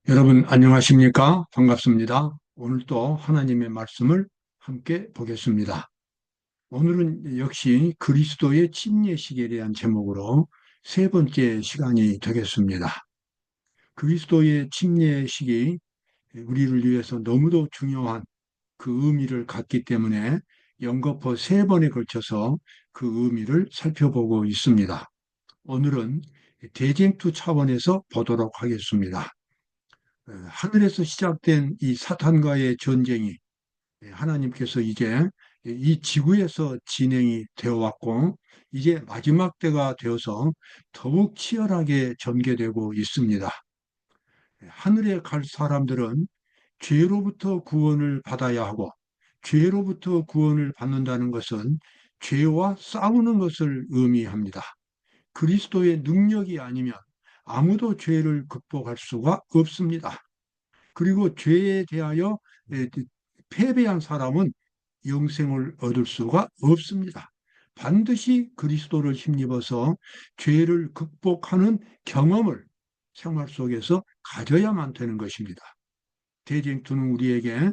여러분 안녕하십니까? 반갑습니다. 오늘도 하나님의 말씀을 함께 보겠습니다. 오늘은 역시 그리스도의 침례식에 대한 제목으로 세 번째 시간이 되겠습니다. 그리스도의 침례식이 우리를 위해서 너무도 중요한 그 의미를 갖기 때문에 연거푸 세 번에 걸쳐서 그 의미를 살펴보고 있습니다. 오늘은 대쟁투 차원에서 보도록 하겠습니다. 하늘에서 시작된 이 사탄과의 전쟁이 하나님께서 이제 이 지구에서 진행이 되어 왔고, 이제 마지막 때가 되어서 더욱 치열하게 전개되고 있습니다. 하늘에 갈 사람들은 죄로부터 구원을 받아야 하고, 죄로부터 구원을 받는다는 것은 죄와 싸우는 것을 의미합니다. 그리스도의 능력이 아니면 아무도 죄를 극복할 수가 없습니다. 그리고 죄에 대하여 패배한 사람은 영생을 얻을 수가 없습니다. 반드시 그리스도를 힘입어서 죄를 극복하는 경험을 생활 속에서 가져야만 되는 것입니다. 대쟁투는 우리에게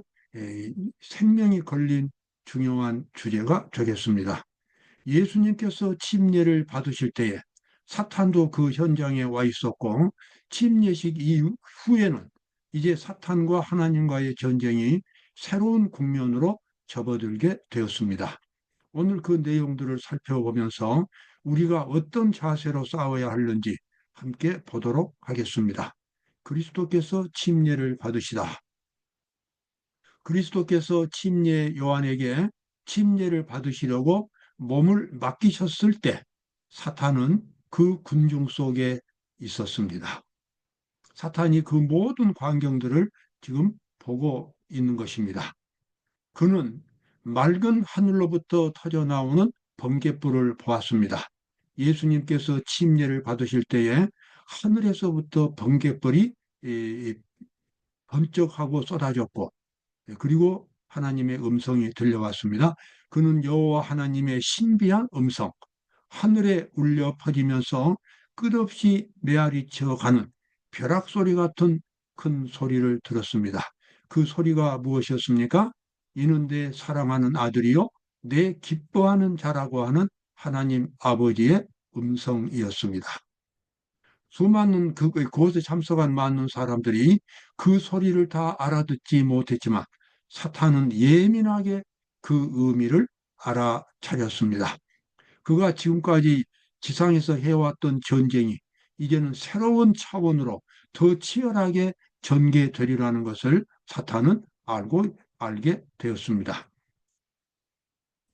생명이 걸린 중요한 주제가 되겠습니다. 예수님께서 침례를 받으실 때에 사탄도 그 현장에 와 있었고, 침례식 이후에는 이제 사탄과 하나님과의 전쟁이 새로운 국면으로 접어들게 되었습니다. 오늘 그 내용들을 살펴보면서 우리가 어떤 자세로 싸워야 하는지 함께 보도록 하겠습니다. 그리스도께서 침례를 받으시다. 그리스도께서 침례 요한에게 침례를 받으시려고 몸을 맡기셨을 때 사탄은 그 군중 속에 있었습니다. 사탄이 그 모든 광경들을 지금 보고 있는 것입니다. 그는 맑은 하늘로부터 터져나오는 번갯불을 보았습니다. 예수님께서 침례를 받으실 때에 하늘에서부터 번갯불이 번쩍하고 쏟아졌고, 그리고 하나님의 음성이 들려왔습니다. 그는 여호와 하나님의 신비한 음성, 하늘에 울려 퍼지면서 끝없이 메아리쳐 가는 벼락 소리 같은 큰 소리를 들었습니다. 그 소리가 무엇이었습니까? 이는 내 사랑하는 아들이요 내 기뻐하는 자라고 하는 하나님 아버지의 음성이었습니다. 수많은 그곳에 참석한 많은 사람들이 그 소리를 다 알아듣지 못했지만 사탄은 예민하게 그 의미를 알아차렸습니다. 그가 지금까지 지상에서 해왔던 전쟁이 이제는 새로운 차원으로 더 치열하게 전개되리라는 것을 사탄은 알게 되었습니다.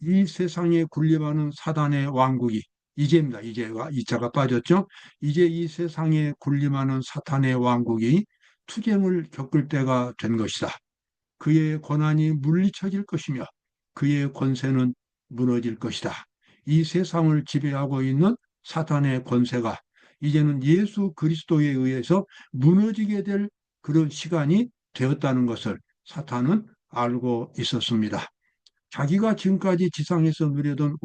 이 세상에 군림하는 사단의 왕국이 이제입니다. 이제가 이자가 빠졌죠. 이제 이 세상에 군림하는 사탄의 왕국이 투쟁을 겪을 때가 된 것이다. 그의 권한이 물리쳐질 것이며 그의 권세는 무너질 것이다. 이 세상을 지배하고 있는 사탄의 권세가 이제는 예수 그리스도에 의해서 무너지게 될 그런 시간이 되었다는 것을 사탄은 알고 있었습니다. 자기가 지금까지 지상에서 누리던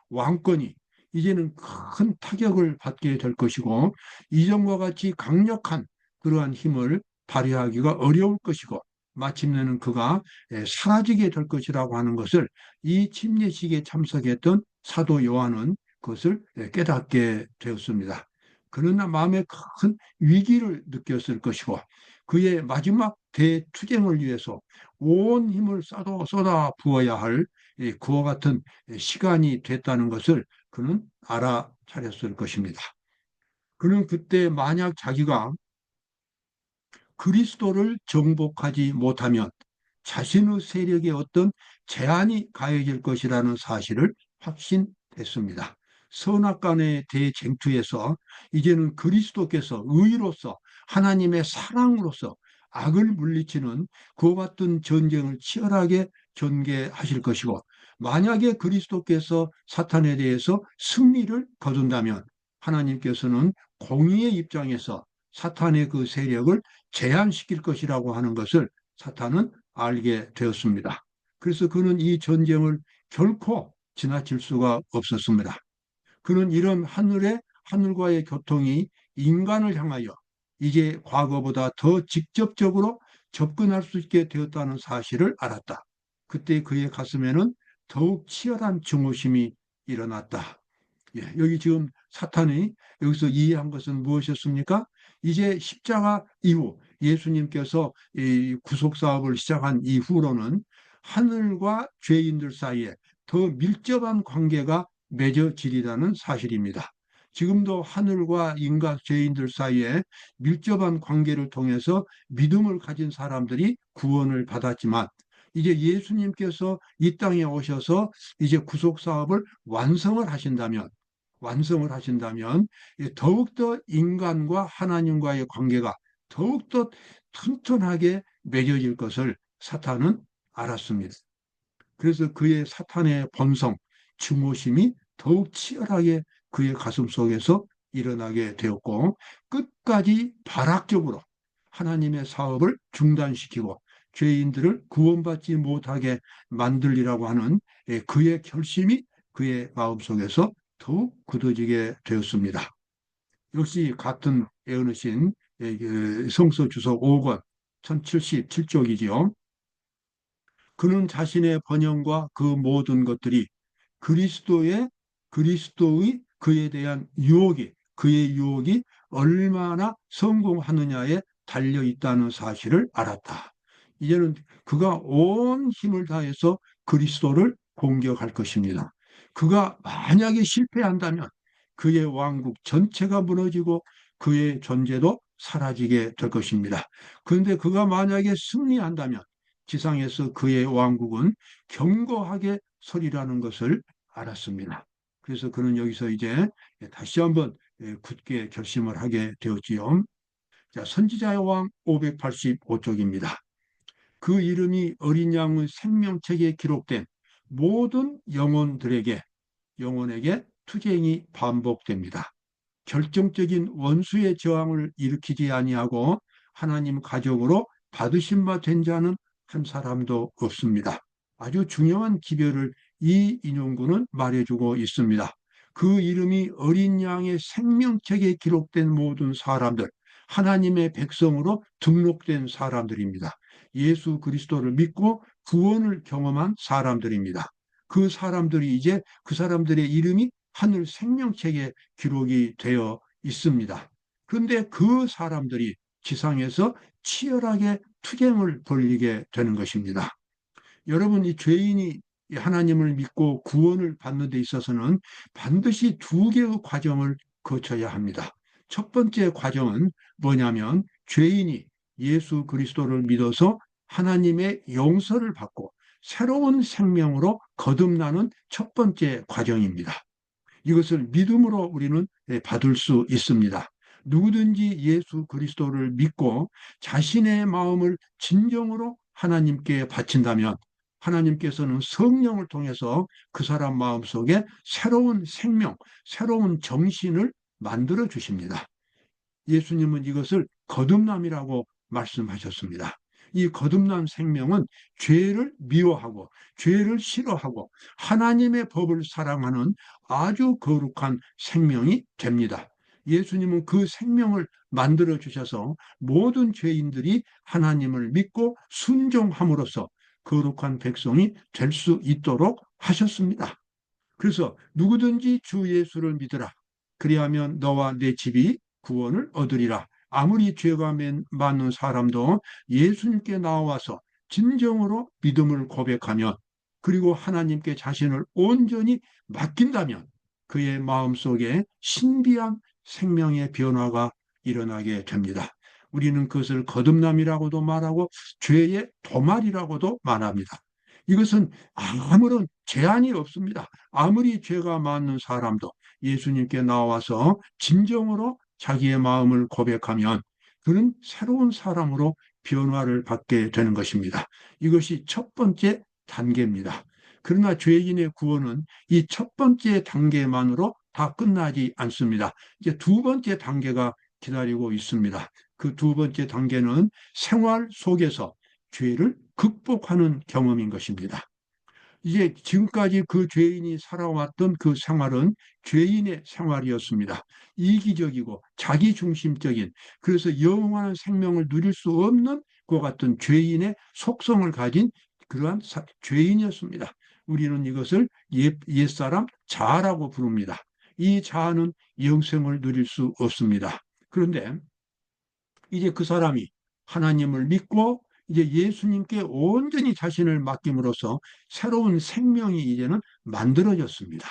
왕권이 이제는 큰 타격을 받게 될 것이고, 이전과 같이 강력한 그러한 힘을 발휘하기가 어려울 것이고, 마침내는 그가 사라지게 될 것이라고 하는 것을 이 침례식에 참석했던 사도 요한은 그것을 깨닫게 되었습니다. 그러나 마음에 큰 위기를 느꼈을 것이고, 그의 마지막 대투쟁을 위해서 온 힘을 쏟아 부어야 할 그와 같은 시간이 됐다는 것을 그는 알아차렸을 것입니다. 그는 그때 만약 자기가 그리스도를 정복하지 못하면 자신의 세력에 어떤 제한이 가해질 것이라는 사실을 확신했습니다. 선악간의 대쟁투에서 이제는 그리스도께서 의로서 하나님의 사랑으로서 악을 물리치는 그와 같은 전쟁을 치열하게 전개하실 것이고, 만약에 그리스도께서 사탄에 대해서 승리를 거둔다면 하나님께서는 공의의 입장에서 사탄의 그 세력을 제한시킬 것이라고 하는 것을 사탄은 알게 되었습니다. 그래서 그는 이 전쟁을 결코 지나칠 수가 없었습니다. 그는 이런 하늘과의 교통이 인간을 향하여 이제 과거보다 더 직접적으로 접근할 수 있게 되었다는 사실을 알았다. 그때 그의 가슴에는 더욱 치열한 증오심이 일어났다. 예, 여기 지금 사탄이 여기서 이해한 것은 무엇이었습니까? 이제 십자가 이후 예수님께서 이 구속 사업을 시작한 이후로는 하늘과 죄인들 사이에 더 밀접한 관계가 맺어지리라는 사실입니다. 지금도 하늘과 인간 죄인들 사이에 밀접한 관계를 통해서 믿음을 가진 사람들이 구원을 받았지만 이제 예수님께서 이 땅에 오셔서 이제 구속 사업을 완성을 하신다면 더욱더 인간과 하나님과의 관계가 더욱더 튼튼하게 맺어질 것을 사탄은 알았습니다. 그래서 그의 사탄의 본성, 증오심이 더욱 치열하게 그의 가슴 속에서 일어나게 되었고 끝까지 발악적으로 하나님의 사업을 중단시키고 죄인들을 구원받지 못하게 만들리라고 하는 그의 결심이 그의 마음속에서 더욱 굳어지게 되었습니다. 역시 같은 에어너신 성서 주석 5권 1077쪽이지요. 그는 자신의 번영과 그 모든 것들이 그리스도의 그리스도의 그에 대한 그의 유혹이 얼마나 성공하느냐에 달려 있다는 사실을 알았다. 이제는 그가 온 힘을 다해서 그리스도를 공격할 것입니다. 그가 만약에 실패한다면 그의 왕국 전체가 무너지고 그의 존재도 사라지게 될 것입니다. 그런데 그가 만약에 승리한다면 지상에서 그의 왕국은 견고하게 서리라는 것을 알았습니다. 그래서 그는 여기서 이제 다시 한번 굳게 결심을 하게 되었지요. 자, 선지자의 왕 585쪽입니다. 그 이름이 어린 양의 생명책에 기록된 모든 영혼에게 투쟁이 반복됩니다. 결정적인 원수의 저항을 일으키지 아니하고 하나님 가족으로 받으신 바 된 자는 한 사람도 없습니다. 아주 중요한 기별을 이 인용구는 말해주고 있습니다. 그 이름이 어린 양의 생명책에 기록된 모든 사람들, 하나님의 백성으로 등록된 사람들입니다. 예수 그리스도를 믿고 구원을 경험한 사람들입니다. 그 사람들이 이제 그 사람들의 이름이 하늘 생명책에 기록이 되어 있습니다. 그런데 그 사람들이 지상에서 치열하게 투쟁을 벌이게 되는 것입니다. 여러분, 이 죄인이 하나님을 믿고 구원을 받는 데 있어서는 반드시 두 개의 과정을 거쳐야 합니다. 첫 번째 과정은 뭐냐면 죄인이 예수 그리스도를 믿어서 하나님의 용서를 받고 새로운 생명으로 거듭나는 첫 번째 과정입니다. 이것을 믿음으로 우리는 받을 수 있습니다. 누구든지 예수 그리스도를 믿고 자신의 마음을 진정으로 하나님께 바친다면 하나님께서는 성령을 통해서 그 사람 마음속에 새로운 생명, 새로운 정신을 만들어 주십니다. 예수님은 이것을 거듭남이라고 말씀하셨습니다. 이 거듭난 생명은 죄를 미워하고 죄를 싫어하고 하나님의 법을 사랑하는 아주 거룩한 생명이 됩니다. 예수님은 그 생명을 만들어 주셔서 모든 죄인들이 하나님을 믿고 순종함으로써 거룩한 백성이 될 수 있도록 하셨습니다. 그래서 누구든지 주 예수를 믿으라. 그리하면 너와 내 집이 구원을 얻으리라. 아무리 죄가 많은 사람도 예수님께 나와서 진정으로 믿음을 고백하면 그리고 하나님께 자신을 온전히 맡긴다면 그의 마음속에 신비한 생명의 변화가 일어나게 됩니다. 우리는 그것을 거듭남이라고도 말하고 죄의 도말이라고도 말합니다. 이것은 아무런 제한이 없습니다. 아무리 죄가 많은 사람도 예수님께 나와서 진정으로 자기의 마음을 고백하면 그는 새로운 사람으로 변화를 받게 되는 것입니다. 이것이 첫 번째 단계입니다. 그러나 죄인의 구원은 이 첫 번째 단계만으로 다 끝나지 않습니다. 이제 두 번째 단계가 기다리고 있습니다. 그 두 번째 단계는 생활 속에서 죄를 극복하는 경험인 것입니다. 이제 지금까지 그 죄인이 살아왔던 그 생활은 죄인의 생활이었습니다. 이기적이고 자기중심적인, 그래서 영원한 생명을 누릴 수 없는 그 같은 죄인의 속성을 가진 그러한 죄인이었습니다. 우리는 이것을 옛사람 자아라고 부릅니다. 이 자아는 영생을 누릴 수 없습니다. 그런데 이제 그 사람이 하나님을 믿고 이제 예수님께 온전히 자신을 맡김으로써 새로운 생명이 이제는 만들어졌습니다.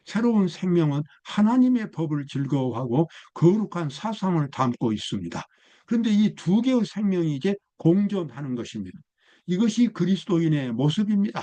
새로운 생명은 하나님의 법을 즐거워하고 거룩한 사상을 담고 있습니다. 그런데 이 두 개의 생명이 이제 공존하는 것입니다. 이것이 그리스도인의 모습입니다.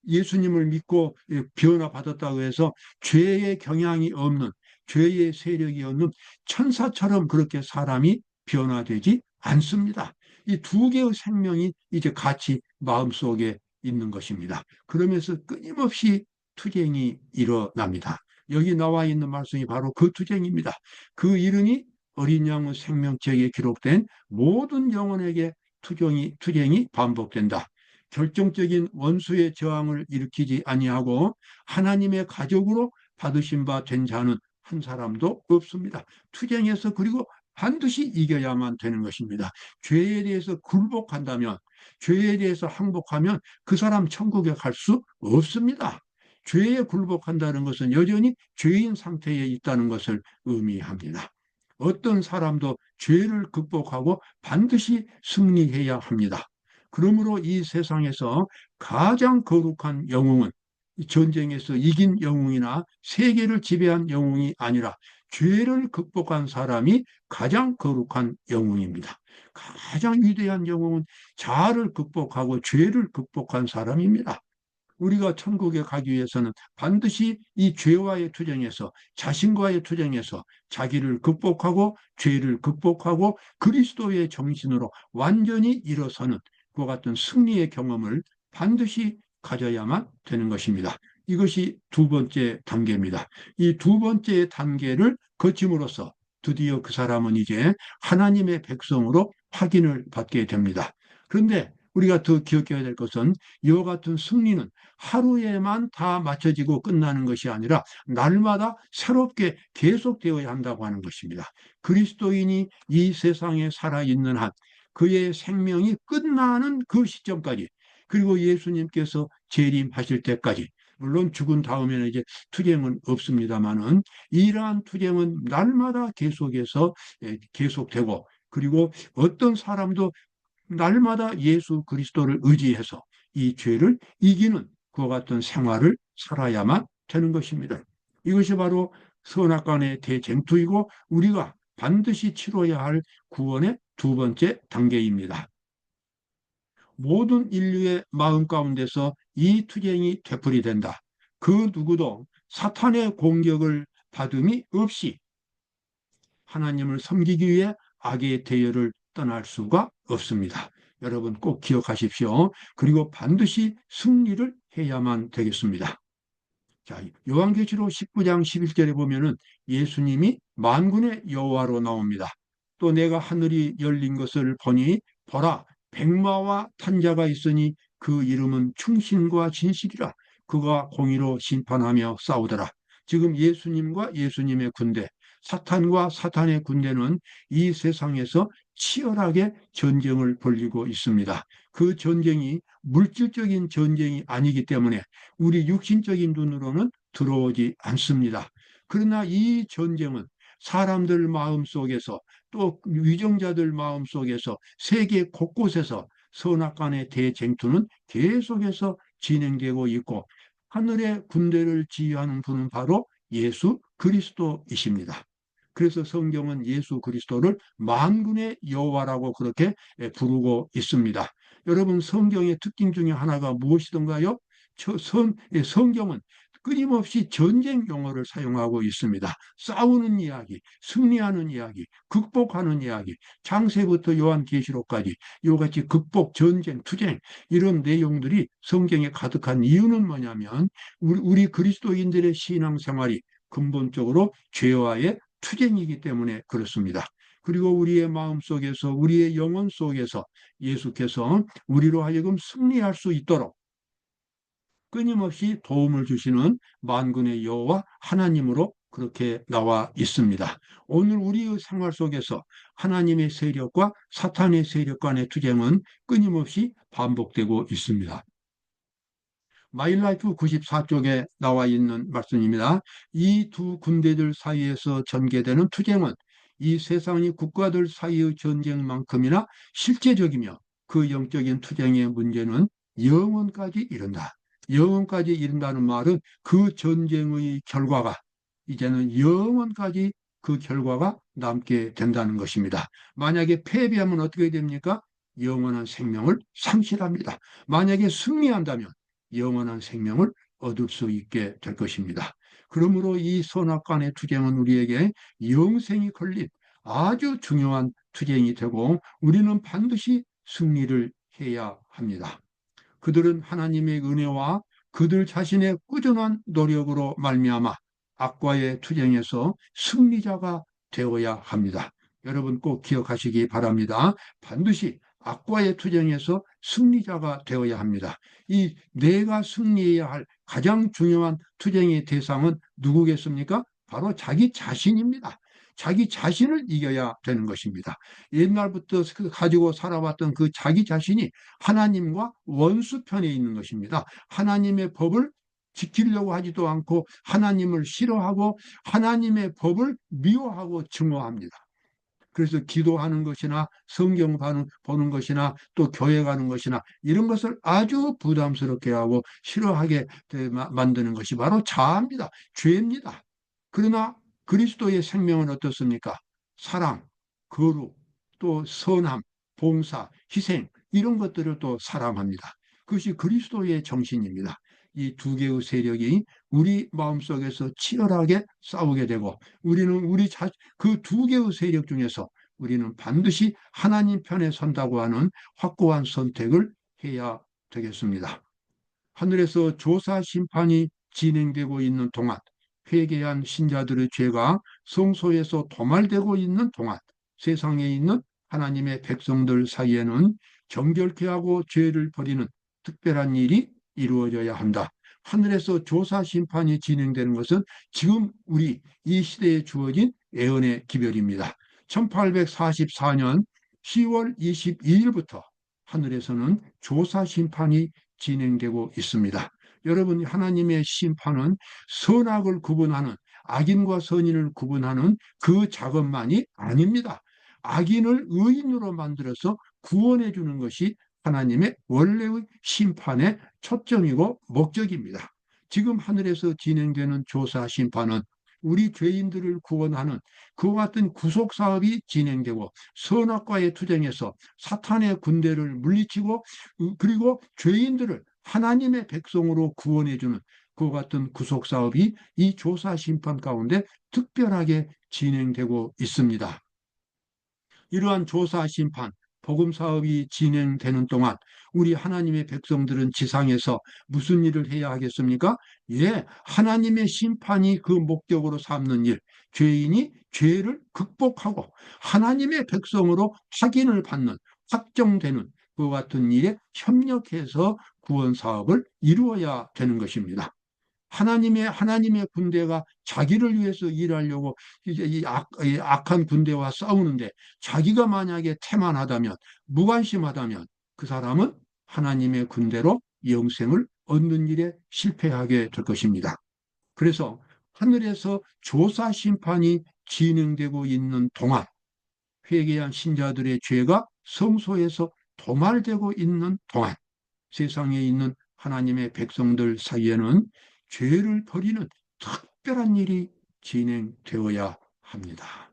예수님을 믿고 변화받았다고 해서 죄의 경향이 없는, 죄의 세력이 없는 천사처럼 그렇게 사람이 변화되지 않습니다. 이 두 개의 생명이 이제 같이 마음속에 있는 것입니다. 그러면서 끊임없이 투쟁이 일어납니다. 여기 나와 있는 말씀이 바로 그 투쟁입니다. 그 이름이 어린 양의 생명책에 기록된 모든 영혼에게 투쟁이 반복된다. 결정적인 원수의 저항을 일으키지 아니하고 하나님의 가족으로 받으신 바 된 자는 한 사람도 없습니다. 투쟁에서 그리고 반드시 이겨야만 되는 것입니다. 죄에 대해서 굴복한다면, 죄에 대해서 항복하면 그 사람 천국에 갈 수 없습니다. 죄에 굴복한다는 것은 여전히 죄인 상태에 있다는 것을 의미합니다. 어떤 사람도 죄를 극복하고 반드시 승리해야 합니다. 그러므로 이 세상에서 가장 거룩한 영웅은 전쟁에서 이긴 영웅이나 세계를 지배한 영웅이 아니라 죄를 극복한 사람이 가장 거룩한 영웅입니다. 가장 위대한 영웅은 자아를 극복하고 죄를 극복한 사람입니다. 우리가 천국에 가기 위해서는 반드시 이 죄와의 투쟁에서, 자신과의 투쟁에서 자기를 극복하고 죄를 극복하고 그리스도의 정신으로 완전히 일어서는 그와 같은 승리의 경험을 반드시 가져야만 되는 것입니다. 이것이 두 번째 단계입니다. 이 두 번째 단계를 거침으로써 드디어 그 사람은 이제 하나님의 백성으로 확인을 받게 됩니다. 그런데 우리가 더 기억해야 될 것은 이와 같은 승리는 하루에만 다 맞춰지고 끝나는 것이 아니라 날마다 새롭게 계속되어야 한다고 하는 것입니다. 그리스도인이 이 세상에 살아있는 한 그의 생명이 끝나는 그 시점까지, 그리고 예수님께서 재림하실 때까지, 물론 죽은 다음에는 이제 투쟁은 없습니다만은 이러한 투쟁은 날마다 계속해서 계속되고, 그리고 어떤 사람도 날마다 예수 그리스도를 의지해서 이 죄를 이기는 그와 같은 생활을 살아야만 되는 것입니다. 이것이 바로 선악간의 대쟁투이고 우리가 반드시 치러야 할 구원의 두 번째 단계입니다. 모든 인류의 마음 가운데서 이 투쟁이 되풀이된다. 그 누구도 사탄의 공격을 받음이 없이 하나님을 섬기기 위해 악의 대열을 떠날 수가 없습니다. 여러분 꼭 기억하십시오. 그리고 반드시 승리를 해야만 되겠습니다. 자, 요한계시록 19장 11절에 보면은 예수님이 만군의 여호와로 나옵니다. 또 내가 하늘이 열린 것을 보니 보라 백마와 탄자가 있으니 그 이름은 충신과 진실이라. 그가 공의로 심판하며 싸우더라. 지금 예수님과 예수님의 군대, 사탄과 사탄의 군대는 이 세상에서 치열하게 전쟁을 벌이고 있습니다. 그 전쟁이 물질적인 전쟁이 아니기 때문에 우리 육신적인 눈으로는 들어오지 않습니다. 그러나 이 전쟁은 사람들 마음 속에서, 또 위정자들 마음 속에서, 세계 곳곳에서 선악간의 대쟁투는 계속해서 진행되고 있고, 하늘의 군대를 지휘하는 분은 바로 예수 그리스도이십니다. 그래서 성경은 예수 그리스도를 만군의 여호와라고 그렇게 부르고 있습니다. 여러분, 성경의 특징 중에 하나가 무엇이던가요? 성경은 끊임없이 전쟁 용어를 사용하고 있습니다. 싸우는 이야기, 승리하는 이야기, 극복하는 이야기, 창세부터 요한계시록까지 이같이 극복, 전쟁, 투쟁 이런 내용들이 성경에 가득한 이유는 뭐냐면 우리 그리스도인들의 신앙생활이 근본적으로 죄와의 투쟁이기 때문에 그렇습니다. 그리고 우리의 마음 속에서, 우리의 영혼 속에서 예수께서 우리로 하여금 승리할 수 있도록 끊임없이 도움을 주시는 만군의 여호와 하나님으로 그렇게 나와 있습니다. 오늘 우리의 생활 속에서 하나님의 세력과 사탄의 세력 간의 투쟁은 끊임없이 반복되고 있습니다. 마일라이프 94쪽에 나와 있는 말씀입니다. 이 두 군대들 사이에서 전개되는 투쟁은 이 세상의 국가들 사이의 전쟁만큼이나 실제적이며 그 영적인 투쟁의 문제는 영원까지 이른다. 영원까지 이른다는 말은 그 전쟁의 결과가 이제는 영원까지 그 결과가 남게 된다는 것입니다. 만약에 패배하면 어떻게 됩니까? 영원한 생명을 상실합니다. 만약에 승리한다면 영원한 생명을 얻을 수 있게 될 것입니다. 그러므로 이 선악간의 투쟁은 우리에게 영생이 걸린 아주 중요한 투쟁이 되고 우리는 반드시 승리를 해야 합니다. 그들은 하나님의 은혜와 그들 자신의 꾸준한 노력으로 말미암아 악과의 투쟁에서 승리자가 되어야 합니다. 여러분 꼭 기억하시기 바랍니다. 반드시 악과의 투쟁에서 승리자가 되어야 합니다. 이 내가 승리해야 할 가장 중요한 투쟁의 대상은 누구겠습니까? 바로 자기 자신입니다. 자기 자신을 이겨야 되는 것입니다. 옛날부터 가지고 살아왔던 그 자기 자신이 하나님과 원수편에 있는 것입니다. 하나님의 법을 지키려고 하지도 않고 하나님을 싫어하고 하나님의 법을 미워하고 증오합니다. 그래서 기도하는 것이나 성경 보는 것이나 또 교회 가는 것이나 이런 것을 아주 부담스럽게 하고 싫어하게 만드는 것이 바로 자아입니다. 죄입니다. 그러나 그리스도의 생명은 어떻습니까? 사랑, 거룩, 또 선함, 봉사, 희생 이런 것들을 또 사랑합니다. 그것이 그리스도의 정신입니다. 이 두 개의 세력이 우리 마음속에서 치열하게 싸우게 되고 우리는 그 두 개의 세력 중에서 우리는 반드시 하나님 편에 선다고 하는 확고한 선택을 해야 되겠습니다. 하늘에서 조사 심판이 진행되고 있는 동안 회개한 신자들의 죄가 성소에서 도말되고 있는 동안 세상에 있는 하나님의 백성들 사이에는 정결케 하고 죄를 버리는 특별한 일이 이루어져야 한다. 하늘에서 조사 심판이 진행되는 것은 지금 우리 이 시대에 주어진 애언의 기별입니다. 1844년 10월 22일부터 하늘에서는 조사 심판이 진행되고 있습니다. 여러분, 하나님의 심판은 선악을 구분하는 악인과 선인을 구분하는 그 작업만이 아닙니다. 악인을 의인으로 만들어서 구원해 주는 것이 하나님의 원래의 심판의 초점이고 목적입니다. 지금 하늘에서 진행되는 조사 심판은 우리 죄인들을 구원하는 그와 같은 구속 사업이 진행되고 선악과의 투쟁에서 사탄의 군대를 물리치고 그리고 죄인들을 하나님의 백성으로 구원해주는 그와 같은 구속 사업이 이 조사 심판 가운데 특별하게 진행되고 있습니다. 이러한 조사 심판, 복음 사업이 진행되는 동안 우리 하나님의 백성들은 지상에서 무슨 일을 해야 하겠습니까? 예, 하나님의 심판이 그 목적으로 삼는 일, 죄인이 죄를 극복하고 하나님의 백성으로 확인을 받는, 확정되는 그 같은 일에 협력해서 구원 사업을 이루어야 되는 것입니다. 하나님의 군대가 자기를 위해서 일하려고 이제 이 악한 군대와 싸우는데 자기가 만약에 태만하다면, 무관심하다면 그 사람은 하나님의 군대로 영생을 얻는 일에 실패하게 될 것입니다. 그래서 하늘에서 조사 심판이 진행되고 있는 동안 회개한 신자들의 죄가 성소에서 도말되고 있는 동안 세상에 있는 하나님의 백성들 사이에는 죄를 버리는 특별한 일이 진행되어야 합니다.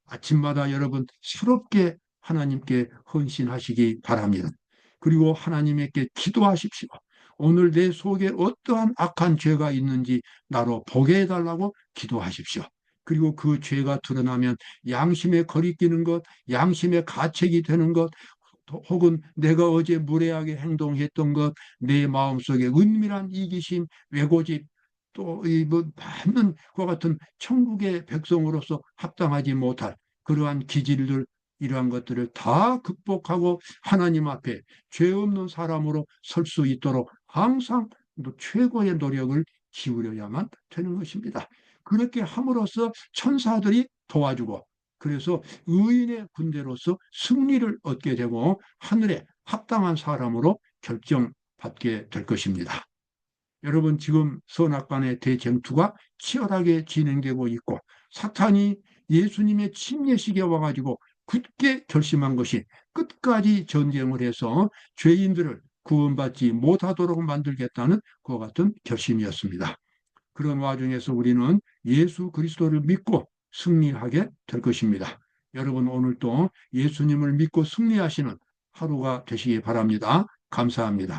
아침마다 여러분 새롭게 하나님께 헌신하시기 바랍니다. 그리고 하나님께 기도하십시오. 오늘 내 속에 어떠한 악한 죄가 있는지 나로 보게 해달라고 기도하십시오. 그리고 그 죄가 드러나면 양심에 거리끼는 것, 양심에 가책이 되는 것, 혹은 내가 어제 무례하게 행동했던 것, 내 마음속에 은밀한 이기심, 왜고집, 또 이 뭐 많은 그와 같은 천국의 백성으로서 합당하지 못할 그러한 기질들, 이러한 것들을 다 극복하고 하나님 앞에 죄 없는 사람으로 설 수 있도록 항상 또 최고의 노력을 기울여야만 되는 것입니다. 그렇게 함으로써 천사들이 도와주고 그래서 의인의 군대로서 승리를 얻게 되고 하늘에 합당한 사람으로 결정받게 될 것입니다. 여러분, 지금 선악간의 대쟁투가 치열하게 진행되고 있고 사탄이 예수님의 침례식에 와가지고 굳게 결심한 것이 끝까지 전쟁을 해서 죄인들을 구원받지 못하도록 만들겠다는 그와 같은 결심이었습니다. 그런 와중에서 우리는 예수 그리스도를 믿고 승리하게 될 것입니다. 여러분, 오늘도 예수님을 믿고 승리하시는 하루가 되시기 바랍니다. 감사합니다.